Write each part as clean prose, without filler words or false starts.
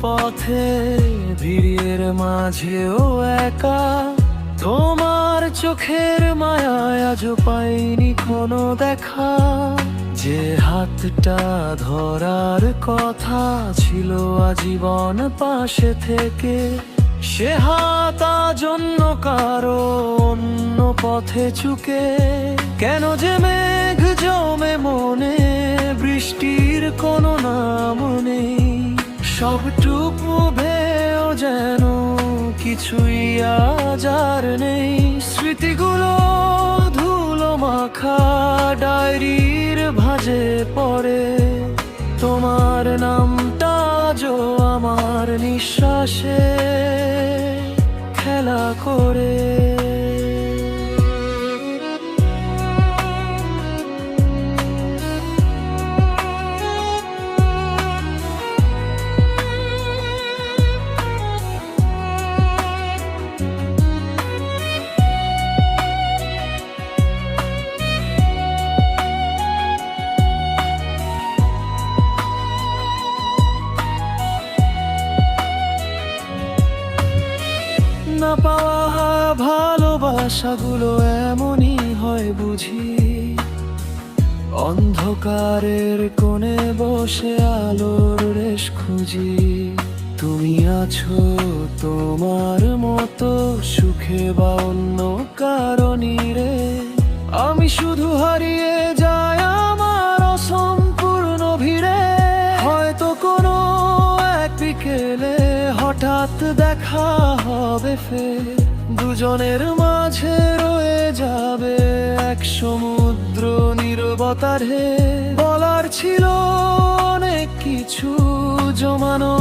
পথে ভিড়ের মাঝেও একা, তোমার চোখের মায়ায় আজও পাইনি কোনো দেখা। যে হাতটা ধরার কথা ছিল আজীবন পাশে থেকে, সে হাত আজ অন্য কারো অন্য পথে চুকে। কেন যে মেঘ জমে মনে, বৃষ্টির কোনো নাম নেই, সবটুকু ভেও যেন কিছুই আজ আর নেই। স্মৃতিগুলো ধুলো মাখা ডায়েরির ভাঁজে পড়ে, তোমার নামটা আজও আমার নিঃশ্বাসে খেলা করে। না পাওয়া ভালোবাসাগুলো এমনই হয় বুঝি, অন্ধকারের কোণে বসে আলোর রেশ খুঁজি। তুমি আছো তোমার মতো সুখে বা অন্য কারণে রে, আমি শুধু হারিয়ে যাই আমার অসম্পূর্ণ ভিড়ে। হয়তো কোনো এক বিকেলে হঠাৎ দেখা হবে ফের, দুজনের মাঝে রয়ে যাবে এক সমুদ্র নীরবতার হে। বলার ছিল অনেক কিছু, জমানো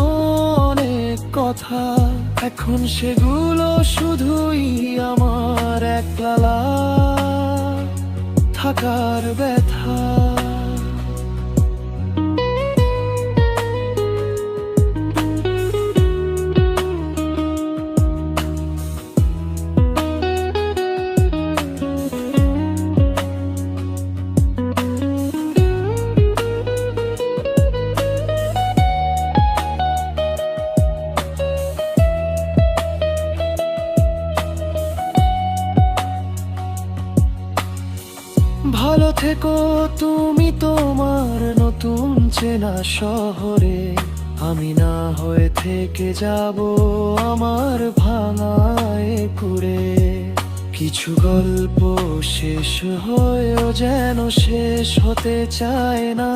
অনেক কথা, এখন সেগুলো শুধুই আমার একলা থাকার ব্যথা। ভালো থেকো তুমি তোমার নতুন চেনা শহরে, আমি না হয়ে থেকে যাব আমার ভাঙায় কুড়ে। কিছু গল্প শেষ হয়েও যেন শেষ হতে চায় না,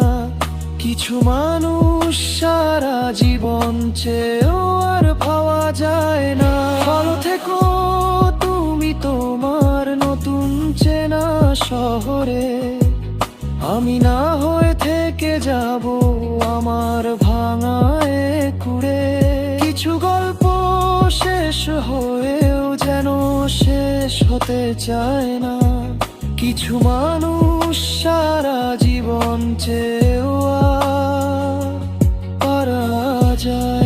কিছু মানুষ সারা জীবন চেয়েও আর পাওয়া যায় না। ভালো থেকো তুমি তোমার নতুন চেনা শহরে, আমি না হয়ে থেকে যাব আমার ভাঙায় কুড়ে। কিছু গল্প শেষ হয়েও যেন শেষ হতে চায় না, কিছু মানুষ সারা জীবন চেয়েও আর পারা যায়।